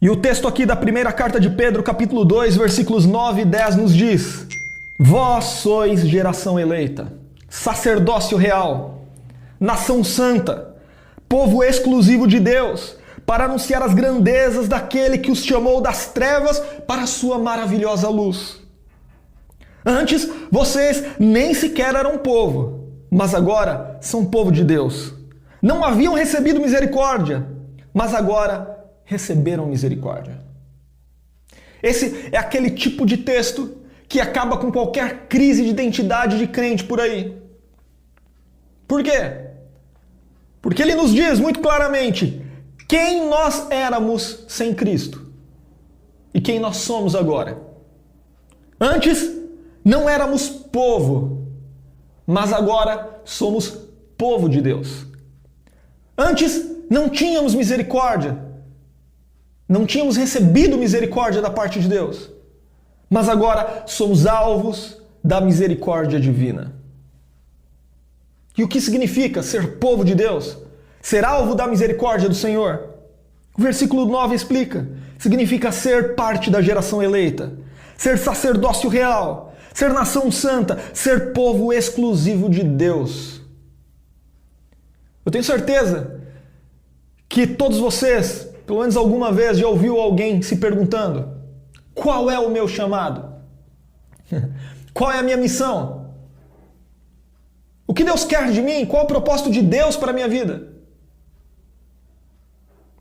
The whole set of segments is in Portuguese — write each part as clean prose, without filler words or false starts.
E o texto aqui da primeira carta de Pedro, capítulo 2, versículos 9 e 10 nos diz: Vós sois geração eleita, sacerdócio real, nação santa, povo exclusivo de Deus, para anunciar as grandezas daquele que os chamou das trevas para a sua maravilhosa luz. Antes, vocês nem sequer eram povo, mas agora são povo de Deus. Não haviam recebido misericórdia, mas agora receberam misericórdia. Esse é aquele tipo de texto que acaba com qualquer crise de identidade de crente por aí. Por quê? Porque ele nos diz muito claramente quem nós éramos sem Cristo e quem nós somos agora. Antes, não éramos povo, mas agora somos povo de Deus. Antes, não tínhamos misericórdia, não tínhamos recebido misericórdia da parte de Deus, mas agora somos alvos da misericórdia divina. E o que significa ser povo de Deus? Ser alvo da misericórdia do Senhor? O versículo 9 explica. Significa ser parte da geração eleita, ser sacerdócio real, ser nação santa, ser povo exclusivo de Deus. Eu tenho certeza que todos vocês, pelo menos alguma vez, já ouviu alguém se perguntando: qual é o meu chamado? Qual é a minha missão? O que Deus quer de mim? Qual é o propósito de Deus para a minha vida?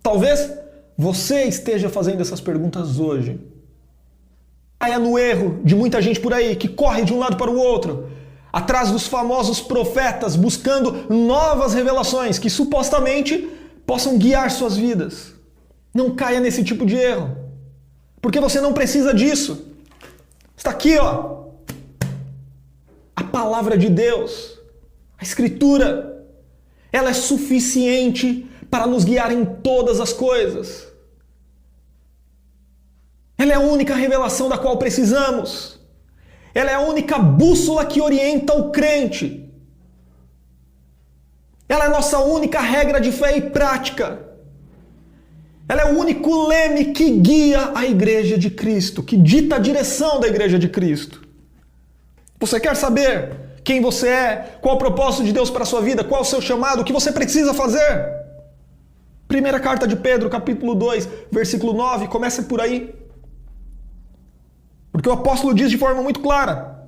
Talvez você esteja fazendo essas perguntas hoje. Caia no erro de muita gente por aí que corre de um lado para o outro, atrás dos famosos profetas, buscando novas revelações que supostamente possam guiar suas vidas. Não caia nesse tipo de erro, porque você não precisa disso. Está aqui, ó, a palavra de Deus, a Escritura. Ela é suficiente para nos guiar em todas as coisas. Ela é a única revelação da qual precisamos. Ela é a única bússola que orienta o crente. Ela é a nossa única regra de fé e prática. Ela é o único leme que guia a Igreja de Cristo, que dita a direção da Igreja de Cristo. Você quer saber quem você é? Qual o propósito de Deus para a sua vida? Qual o seu chamado? O que você precisa fazer? Primeira carta de Pedro, capítulo 2, versículo 9, começa por aí. Porque o apóstolo diz de forma muito clara: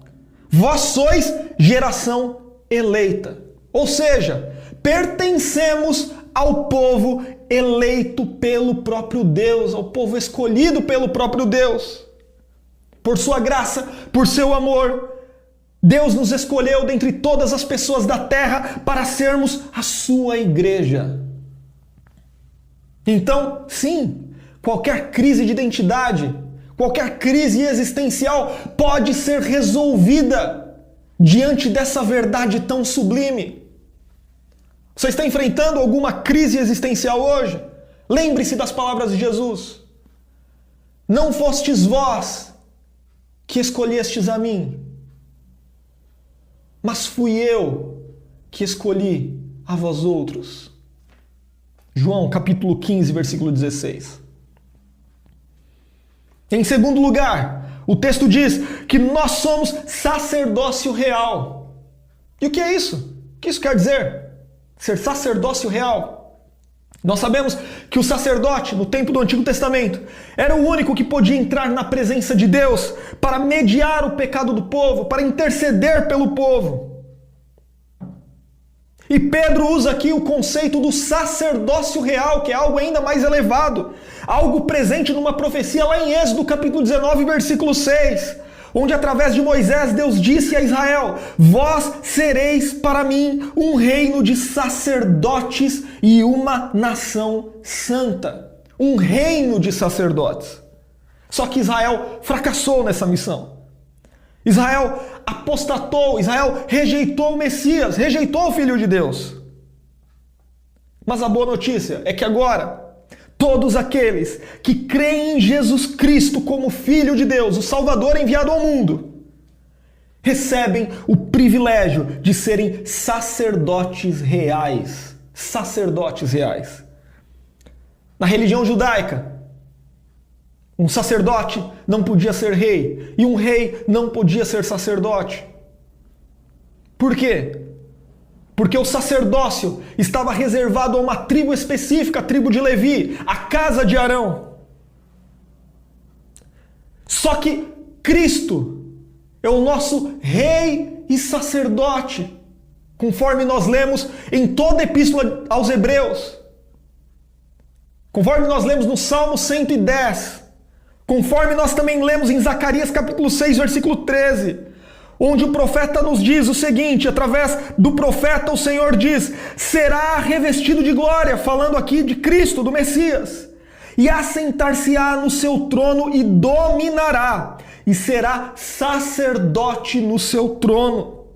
vós sois geração eleita. Ou seja, pertencemos ao povo eleito pelo próprio Deus, ao povo escolhido pelo próprio Deus. Por sua graça, por seu amor, Deus nos escolheu dentre todas as pessoas da terra para sermos a sua igreja. Então, sim, qualquer crise de identidade, qualquer crise existencial pode ser resolvida diante dessa verdade tão sublime. Você está enfrentando alguma crise existencial hoje? Lembre-se das palavras de Jesus. Não fostes vós que escolhestes a mim, mas fui eu que escolhi a vós outros. João capítulo 15, versículo 16. Em segundo lugar, o texto diz que nós somos sacerdócio real. E o que é isso? O que isso quer dizer? Ser sacerdócio real. Nós sabemos que o sacerdote, no tempo do Antigo Testamento, era o único que podia entrar na presença de Deus para mediar o pecado do povo, para interceder pelo povo. E Pedro usa aqui o conceito do sacerdócio real, que é algo ainda mais elevado, algo presente numa profecia lá em Êxodo capítulo 19, versículo 6, onde através de Moisés Deus disse a Israel: vós sereis para mim um reino de sacerdotes e uma nação santa. Um reino de sacerdotes. Só que Israel fracassou nessa missão. Israel apostatou, Israel rejeitou o Messias, rejeitou o Filho de Deus. Mas a boa notícia é que agora, todos aqueles que creem em Jesus Cristo como Filho de Deus, o Salvador enviado ao mundo, recebem o privilégio de serem sacerdotes reais. Sacerdotes reais. Na religião judaica, Um sacerdote não podia ser rei e um rei não podia ser sacerdote. Por quê? Porque o sacerdócio estava reservado a uma tribo específica, a tribo de Levi, a casa de Arão. Só que Cristo é o nosso rei e sacerdote, conforme nós lemos em toda a epístola aos Hebreus, conforme nós lemos no Salmo 110, conforme nós também lemos em Zacarias capítulo 6, versículo 13, onde o profeta nos diz o seguinte, através do profeta o Senhor diz, será revestido de glória, falando aqui de Cristo, do Messias, e assentar-se-á no seu trono e dominará, e será sacerdote no seu trono.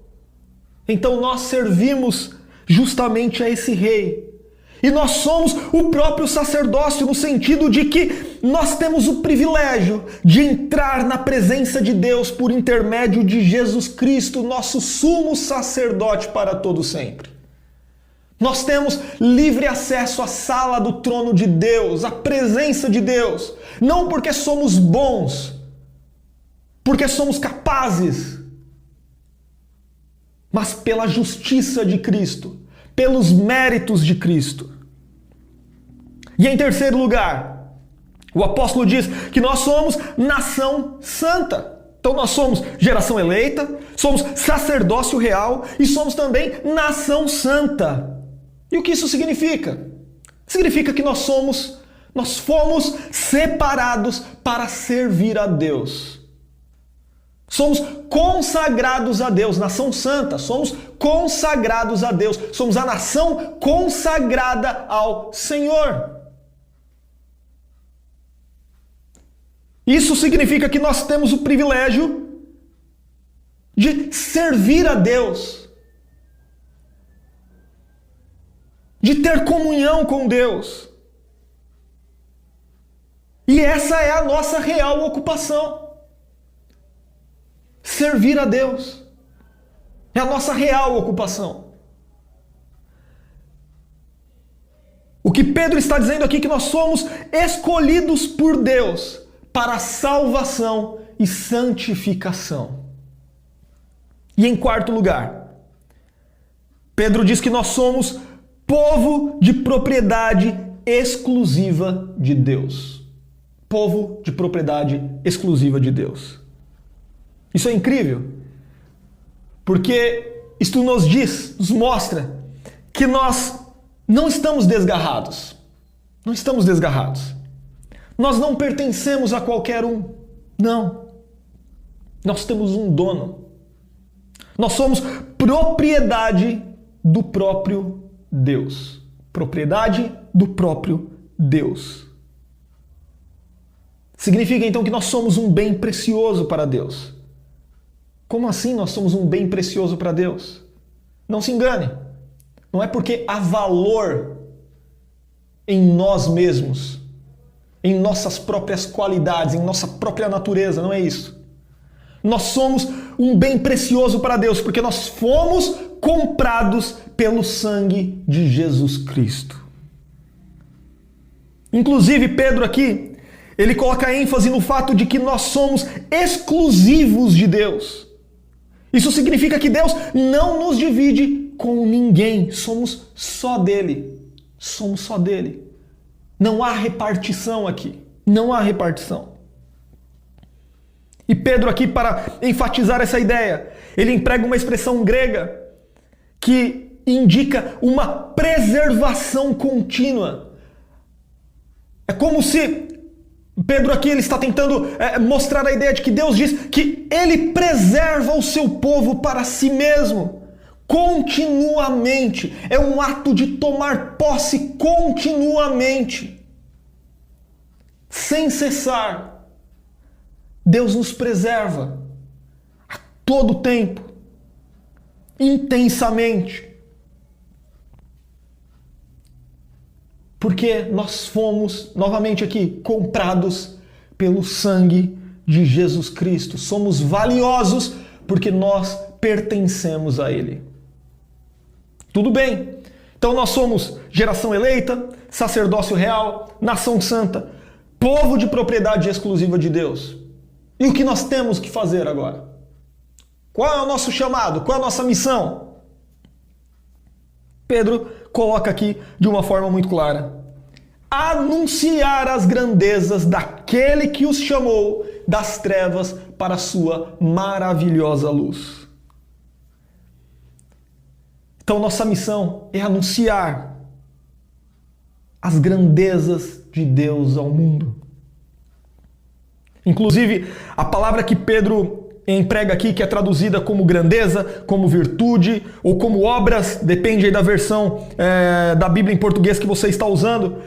Então nós servimos justamente a esse rei. E nós somos o próprio sacerdócio no sentido de que nós temos o privilégio de entrar na presença de Deus por intermédio de Jesus Cristo, nosso sumo sacerdote para todo sempre. Nós temos livre acesso à sala do trono de Deus, à presença de Deus, não porque somos bons, porque somos capazes, mas pela justiça de Cristo, pelos méritos de Cristo. E em terceiro lugar, o apóstolo diz que nós somos nação santa. Então nós somos geração eleita, somos sacerdócio real e somos também nação santa. E o que isso significa? Significa que nós fomos separados para servir a Deus. Somos consagrados a Deus, nação santa, somos consagrados a Deus, somos a nação consagrada ao Senhor. Isso significa que nós temos o privilégio de servir a Deus, de ter comunhão com Deus. E essa é a nossa real ocupação. Servir a Deus é a nossa real ocupação. O que Pedro está dizendo aqui é que nós somos escolhidos por Deus para salvação e santificação. E em quarto lugar, Pedro diz que nós somos povo de propriedade exclusiva de Deus. Povo de propriedade exclusiva de Deus. Isso é incrível, porque isto nos mostra que nós não estamos desgarrados. Não estamos desgarrados. Nós não pertencemos a qualquer um. Não. Nós temos um dono. Nós somos propriedade do próprio Deus. Propriedade do próprio Deus. Significa então que nós somos um bem precioso para Deus. Como assim nós somos um bem precioso para Deus? Não se engane. Não é porque há valor em nós mesmos, em nossas próprias qualidades, em nossa própria natureza, não é isso. Nós somos um bem precioso para Deus porque nós fomos comprados pelo sangue de Jesus Cristo. Inclusive, Pedro aqui, ele coloca ênfase no fato de que nós somos exclusivos de Deus. Isso significa que Deus não nos divide com ninguém. Somos só dele. Somos só dele. Não há repartição aqui. Não há repartição. E Pedro aqui, para enfatizar essa ideia, ele emprega uma expressão grega que indica uma preservação contínua. É como se Pedro aqui ele está tentando mostrar a ideia de que Deus diz que ele preserva o seu povo para si mesmo, continuamente. É um ato de tomar posse continuamente, sem cessar. Deus nos preserva a todo tempo, intensamente. Porque nós fomos, novamente aqui, comprados pelo sangue de Jesus Cristo. Somos valiosos porque nós pertencemos a Ele. Tudo bem. Então nós somos geração eleita, sacerdócio real, nação santa. povo de propriedade exclusiva de Deus. E o que nós temos que fazer agora? Qual é o nosso chamado? Qual é a nossa missão? Pedro coloca aqui de uma forma muito clara: anunciar as grandezas daquele que os chamou das trevas para a sua maravilhosa luz. Então nossa missão é anunciar as grandezas de Deus ao mundo. Inclusive, a palavra que Pedro emprega aqui, que é traduzida como grandeza, como virtude ou como obras, depende aí da versão da Bíblia em português que você está usando,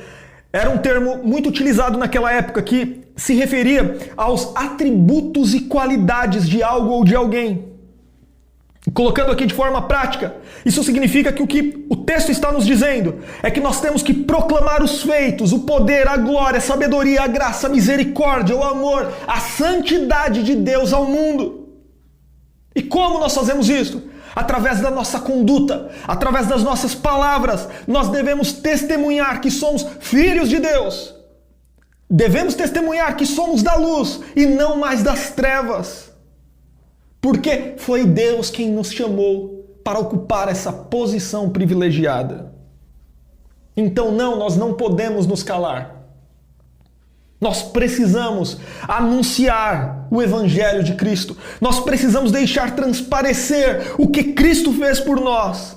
era um termo muito utilizado naquela época que se referia aos atributos e qualidades de algo ou de alguém. Colocando aqui de forma prática, isso significa que o texto está nos dizendo é que nós temos que proclamar os feitos, o poder, a glória, a sabedoria, a graça, a misericórdia, o amor, a santidade de Deus ao mundo. E como nós fazemos isso? Através da nossa conduta, através das nossas palavras. Nós devemos testemunhar que somos filhos de Deus. Devemos testemunhar que somos da luz e não mais das trevas. Porque foi Deus quem nos chamou para ocupar essa posição privilegiada. Então nós não podemos nos calar. Nós precisamos anunciar o Evangelho de Cristo. Nós precisamos deixar transparecer o que Cristo fez por nós.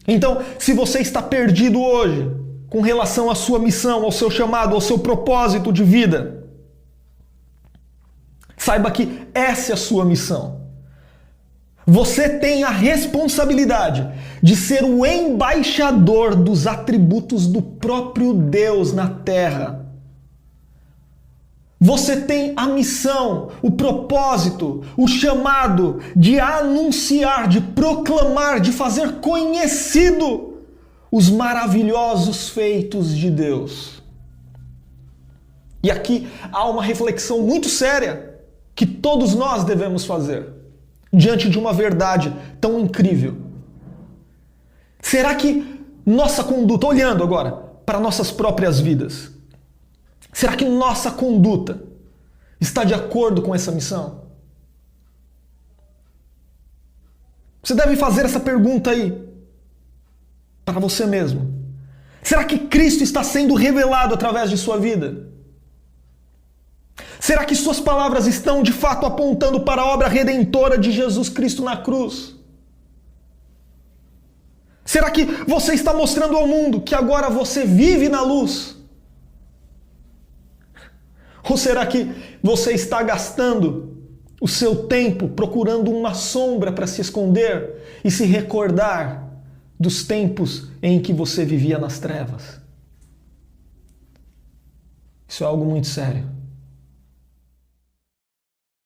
Então, se você está perdido hoje com relação à sua missão, ao seu chamado, ao seu propósito de vida, saiba que essa é a sua missão. Você tem a responsabilidade de ser o embaixador dos atributos do próprio Deus na terra. Você tem a missão, o propósito, o chamado de anunciar, de proclamar, de fazer conhecido os maravilhosos feitos de Deus. E aqui há uma reflexão muito séria que todos nós devemos fazer diante de uma verdade tão incrível. Será que nossa conduta, olhando agora para nossas próprias vidas, será que nossa conduta está de acordo com essa missão? Você deve fazer essa pergunta aí para você mesmo. Será que Cristo está sendo revelado através de sua vida? Será que suas palavras estão de fato apontando para a obra redentora de Jesus Cristo na cruz? Será que você está mostrando ao mundo que agora você vive na luz? Ou será que você está gastando o seu tempo procurando uma sombra para se esconder e se recordar dos tempos em que você vivia nas trevas? Isso é algo muito sério.